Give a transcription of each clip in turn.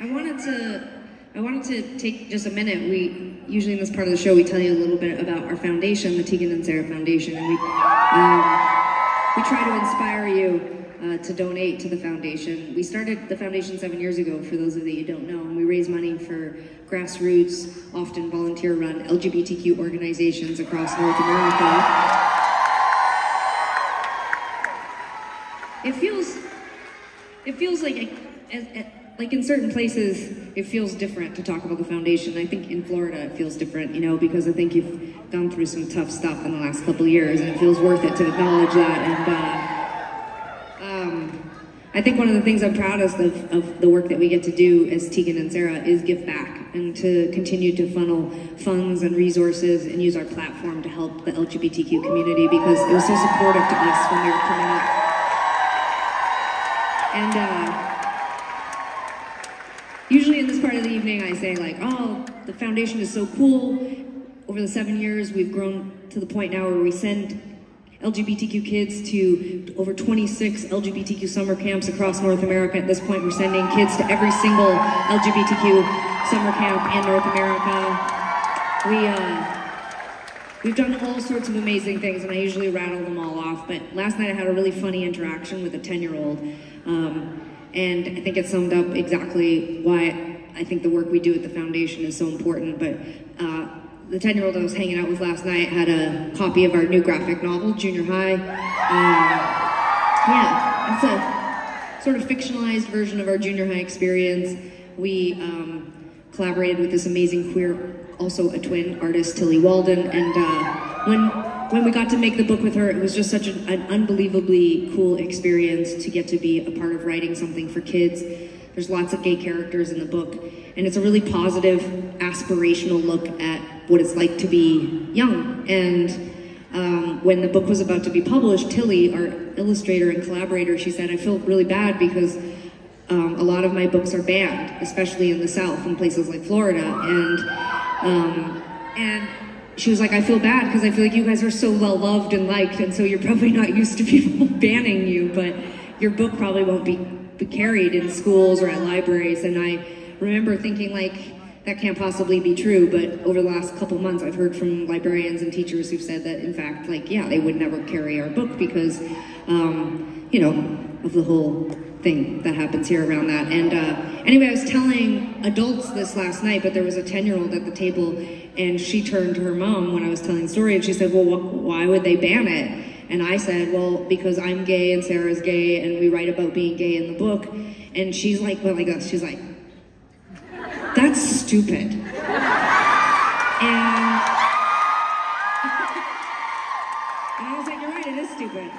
I wanted to take just a minute. We usually in this part of the show we tell you a little bit about our foundation, the Tegan and Sara Foundation, and we try to inspire you to donate to the foundation. We started the foundation 7 years ago, for those of you who don't know, and we raise money for grassroots, often volunteer-run LGBTQ organizations across North America. It feels like in certain places, it feels different to talk about the foundation. I think in Florida it feels different, you know, because I think you've gone through some tough stuff in the last couple of years, and it feels worth it to acknowledge that. And I think one of the things I'm proudest of the work that we get to do as Tegan and Sara is give back and to continue to funnel funds and resources and use our platform to help the LGBTQ community, because it was so supportive to us when we were coming up. And usually in this part of the evening I say like, oh, the foundation is so cool. Over the 7 years we've grown to the point now where we send LGBTQ kids to over 26 LGBTQ summer camps across North America. At this point we're sending kids to every single LGBTQ summer camp in North America. We've done all sorts of amazing things, and I usually rattle them all off, but last night I had a really funny interaction with a 10-year-old. And I think it summed up exactly why I think the work we do at the foundation is so important. But the 10-year-old I was hanging out with last night had a copy of our new graphic novel, Junior High. Yeah, it's a sort of fictionalized version of our junior high experience. We collaborated with this amazing queer, also a twin artist, Tilly Walden, and when we got to make the book with her, it was just such an unbelievably cool experience to get to be a part of writing something for kids. There's lots of gay characters in the book, and it's a really positive, aspirational look at what it's like to be young. And when the book was about to be published, Tilly, our illustrator and collaborator, she said, I feel really bad because a lot of my books are banned, especially in the South, in places like Florida. And she was like, I feel bad because I feel like you guys are so well loved and liked, and so you're probably not used to people banning you, but your book probably won't be carried in schools or at libraries. And I remember thinking like, that can't possibly be true, but over the last couple months I've heard from librarians and teachers who've said that in fact, like, yeah, they would never carry our book because, you know, of the whole thing that happens here around that. And anyway, I was telling adults this last night, but there was a 10-year-old at the table, and she turned to her mom when I was telling the story, and she said, well, why would they ban it? And I said, well, because I'm gay and Sarah's gay, and we write about being gay in the book. And she's like, well, like this, she's like, that's stupid. And I was like, you're right, it is stupid.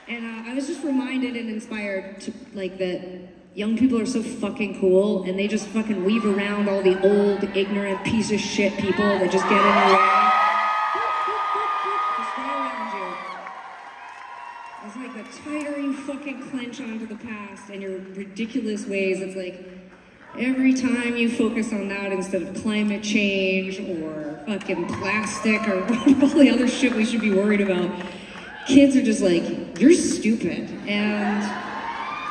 And I was just reminded and inspired to, like, that young people are so fucking cool, and they just fucking weave around all the old, ignorant, piece of shit people that just get in their way. Just right around you. It's like the tighter you fucking clench onto the past and your ridiculous ways, it's like, every time you focus on that instead of climate change or fucking plastic or all the other shit we should be worried about, kids are just like, you're stupid. And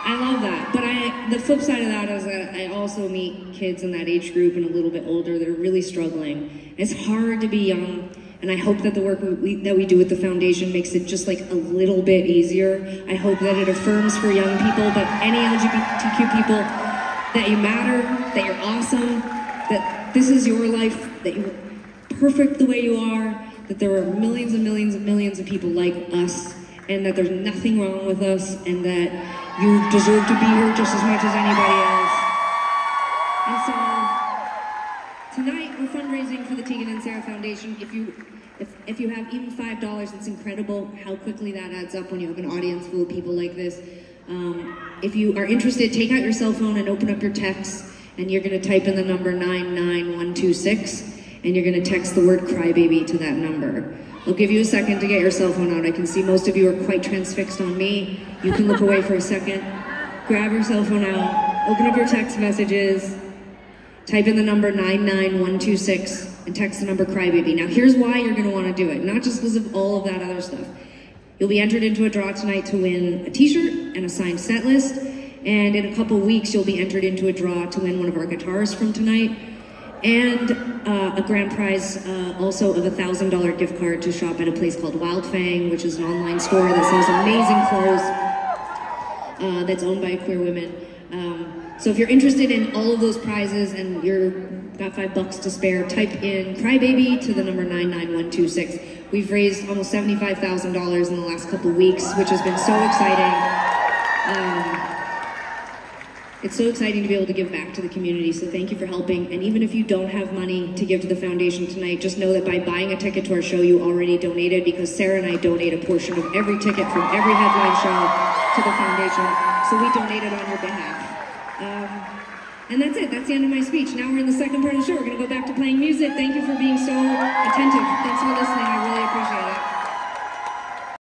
I love that. But the flip side of that is that I also meet kids in that age group and a little bit older that are really struggling. It's hard to be young, and I hope that the work that we do with the foundation makes it just like a little bit easier. I hope that it affirms for young people, but any LGBTQ people, that you matter, that you're awesome, that this is your life, that you're perfect the way you are, that there are millions and millions and millions of people like us, and that there's nothing wrong with us, and that you deserve to be here just as much as anybody else. And so, tonight we're fundraising for the Tegan and Sara Foundation. If you have even $5, it's incredible how quickly that adds up when you have an audience full of people like this. If you are interested, take out your cell phone and open up your text, and you're going to type in the number 99126, and you're going to text the word Crybaby to that number. I'll give you a second to get your cell phone out. I can see most of you are quite transfixed on me. You can look away for a second. Grab your cell phone out, open up your text messages, type in the number 99126, and text the number Crybaby. Now here's why you're going to want to do it, not just because of all of that other stuff. You'll be entered into a draw tonight to win a t-shirt and a signed set list, And in a couple weeks, you'll be entered into a draw to win one of our guitars from tonight. And a grand prize also of a $1,000 gift card to shop at a place called Wild Fang, which is an online store that sells amazing clothes that's owned by queer women. So if you're interested in all of those prizes and you're got $5 to spare, type in Crybaby to the number 99126. We've raised almost $75,000 in the last couple weeks, which has been so exciting. It's so exciting to be able to give back to the community, so thank you for helping. And even if you don't have money to give to the foundation tonight, just know that by buying a ticket to our show, you already donated, because Sarah and I donate a portion of every ticket from every headline show to the foundation, so we donated on your behalf. And that's it. That's the end of my speech. Now we're in the second part of the show. We're going to go back to playing music. Thank you for being so attentive. Thanks for listening. I really appreciate it.